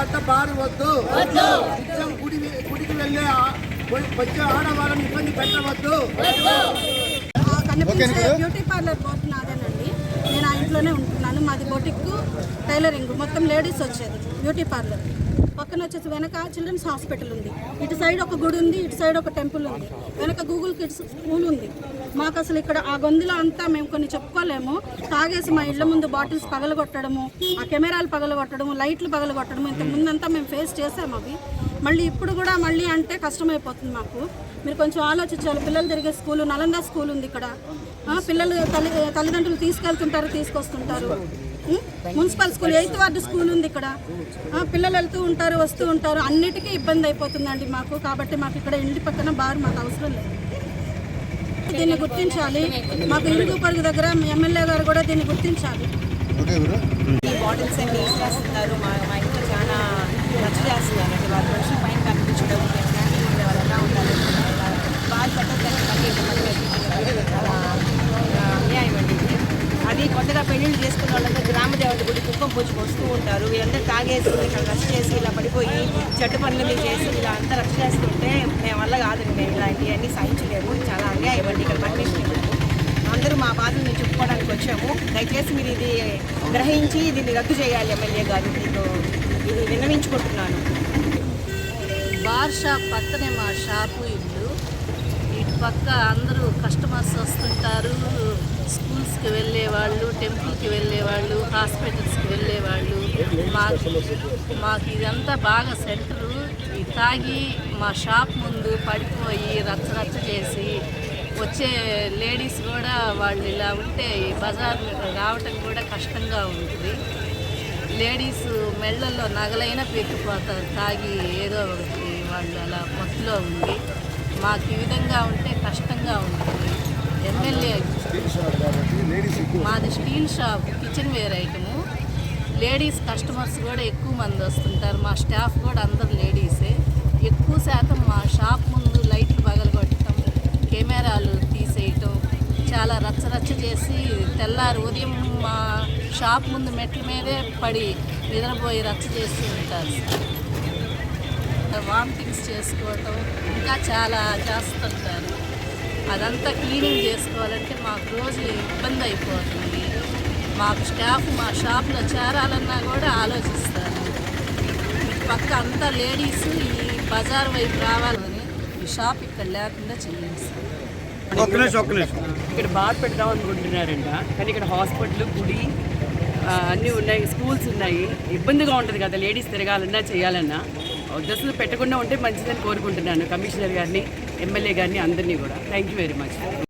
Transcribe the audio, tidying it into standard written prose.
పడ్డ బారు వద్దు. నిత్యం గుడికి వెళ్ళే వచ్చే ఆడవాళ్ళని ఇబ్బంది పెట్టవద్దు. బ్యూటీ పార్లర్ బోర్డు నాదేనండి. నేను ఆ ఇంట్లోనే ఉంటున్నాను. మాది బొటిక్ టైలరింగ్ మొత్తం లేడీస్ వచ్చేది. బ్యూటీ పార్లర్ పక్కన వచ్చేసి వెనక చిల్డ్రన్స్ హాస్పిటల్ ఉంది. ఇటు సైడ్ ఒక గుడి ఉంది, ఇటు సైడ్ ఒక టెంపుల్ ఉంది, వెనక గూగుల్ కిడ్స్ స్కూల్ ఉంది. మాకు అసలు ఇక్కడ ఆ గొంతులో అంతా మేము కొన్ని చెప్పుకోలేము. తాగేసి మా ఇళ్ల ముందు బాటిల్స్ పగలగొట్టడము, ఆ కెమెరాలు పగలగొట్టడము, లైట్లు పగలగొట్టడము, ఇంత ముందంతా మేము ఫేస్ చేసాము అవి. మళ్ళీ ఇప్పుడు కూడా మళ్ళీ అంటే కష్టమైపోతుంది మాకు. మీరు కొంచెం ఆలోచించాలి. పిల్లలు తిరిగే స్కూలు నలంద స్కూల్ ఉంది ఇక్కడ. పిల్లలు తల్లిదండ్రులు తీసుకెళ్తుంటారు, తీసుకొస్తుంటారు. Municipal school 8th ward school ఉంది ఇక్కడ. పిల్లలు వెళ్తూ ఉంటారు, వస్తూ ఉంటారు. అన్నిటికీ ఇబ్బంది అయిపోతుందండి మాకు. కాబట్టి మాకు ఇక్కడ ఇంటి పక్కన బార్ మాకు అవసరం లేదు. దీన్ని గుర్తించాలి. మాకు ఇరుగు పొరుగు దగ్గర ఎమ్మెల్యే గారు కూడా దీన్ని గుర్తించాలి. బాటిల్స్ అన్ని వేసేస్తున్నారు. మా ఇంట్లో చాలా ఖర్చు చేస్తున్నారు. అంటే వాళ్ళ మనిషి పైన కనిపించడం వాళ్ళ ఉండాలి. బాగా పెట్టద్దని చాలా అన్యాయం అండి. అది కొత్తగా పెళ్లిళ్ళు చేసుకున్న వాళ్ళంతా గ్రామ దేవత గుడి కుంకుమ పూజకు వస్తూ ఉంటారు. వీళ్ళందరూ తాగేసి ఇక్కడ రక్ష చేసి ఇలా పడిపోయి చెట్టు పనులు మీరు చేసి ఇలా అంతా రక్ష చేస్తుంటే మేము వల్ల కాదండి. మేము ఇలాంటివన్నీ సహించలేము. చాలా అన్యాయం అండి. ఇక్కడ పనిచేస్తున్నారు అందరూ మా బాధలు మేము చెప్పుకోవడానికి వచ్చాము. దయచేసి మీరు ఇది గ్రహించి దీన్ని రద్దు చేయాలి. ఎమ్మెల్యే గారు మీకు ఇది విన్నవించుకుంటున్నాను. బార్ షాప్ పక్కనే మా షాపు ఇల్లు. ఇటు పక్క అందరూ కస్టమర్స్ వస్తుంటారు. స్కూల్స్కి వెళ్ళేవాళ్ళు, టెంపుల్కి వెళ్ళేవాళ్ళు, హాస్పిటల్స్కి వెళ్ళేవాళ్ళు. మాకు ఇదంతా బాగా సెంటరు. ఈ తాగి మా షాప్ ముందు పడిపోయి రచ్చ చేసి వచ్చే లేడీస్ కూడా వాళ్ళు ఇలా ఉంటే బజార్ రావటం కూడా కష్టంగా ఉంటుంది. లేడీస్ మెళ్ళల్లో నగలైనా పెరిగిపోతారు తాగి ఏదో ఒకటి వాళ్ళు అలా మత్తులో ఉంది. మాకు ఈ విధంగా ఉంటే కష్టంగా ఉంటుంది. ఎమ్మెల్యే మాది steel shop, kitchen ware item. Ladies customers కూడా ఎక్కువ మంది వస్తుంటారు. మా స్టాఫ్ కూడా అందరు లేడీసే. ఎక్కువ శాతం మా షాప్ ముందు లైట్లు పగలగొట్టడం, కెమెరాలు తీసేయటం, చాలా రచ్చ చేసి తెల్లారు ఉదయం మా షాప్ ముందు మెట్ల మీదే పడి నిద్రపోయి రచ్చ చేస్తూ ఉంటారు. వామిటింగ్స్ చేసుకోవటం ఇంకా చాలా చేస్తుంటారు. అదంతా క్లీనింగ్ చేసుకోవాలంటే మాకు రోజు ఇబ్బంది అయిపోతుంది. మాకు స్టాఫ్ మా షాప్లో చేరాలన్నా కూడా ఆలోచిస్తారు. ఇటు పక్క అంతా లేడీస్ ఈ బజార్ వైపు రావాలని ఈ షాప్ ఇక్కడ లేకుండా చేయండి. ఇక్కడ బార్ పెడదాం అనుకుంటున్నారంట. కానీ ఇక్కడ హాస్పిటల్, గుడి అన్నీ ఉన్నాయి, స్కూల్స్ ఉన్నాయి. ఇబ్బందిగా ఉంటుంది కదా లేడీస్ తిరగాలన్నా చేయాలన్నా. దశలు పెట్టకుండా ఉంటే మంచిదని కోరుకుంటున్నాను కమిషనర్ గారిని, ఎమ్మెల్యే గారిని, అందరినీ కూడా. Thank you very much.